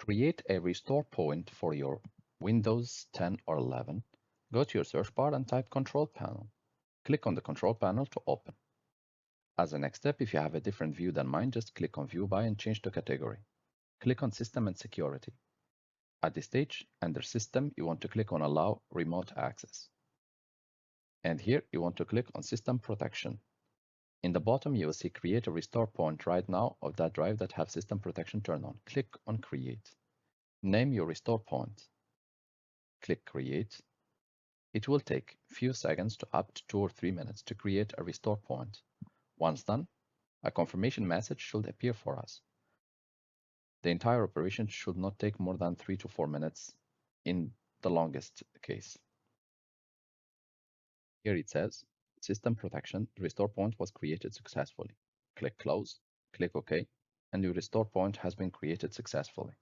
create a restore point for your Windows 10 or 11, go to your search bar and type Control Panel. Click on the Control Panel to open. As a next step, if you have a different view than mine, just click on View By and change to Category. Click on System and Security. At this stage, under System, you want to click on Allow Remote Access. And here, you want to click on System Protection. In the bottom, you will see Create a Restore Point right now of that drive that have System Protection turned on. Click on Create. Name your restore point. Click Create. It will take a few seconds to up to 2 or 3 minutes to create a restore point. Once done, a confirmation message should appear for us. The entire operation should not take more than 3 to 4 minutes in the longest case. Here it says, System Protection, the restore point was created successfully. Click Close, click OK, and your restore point has been created successfully.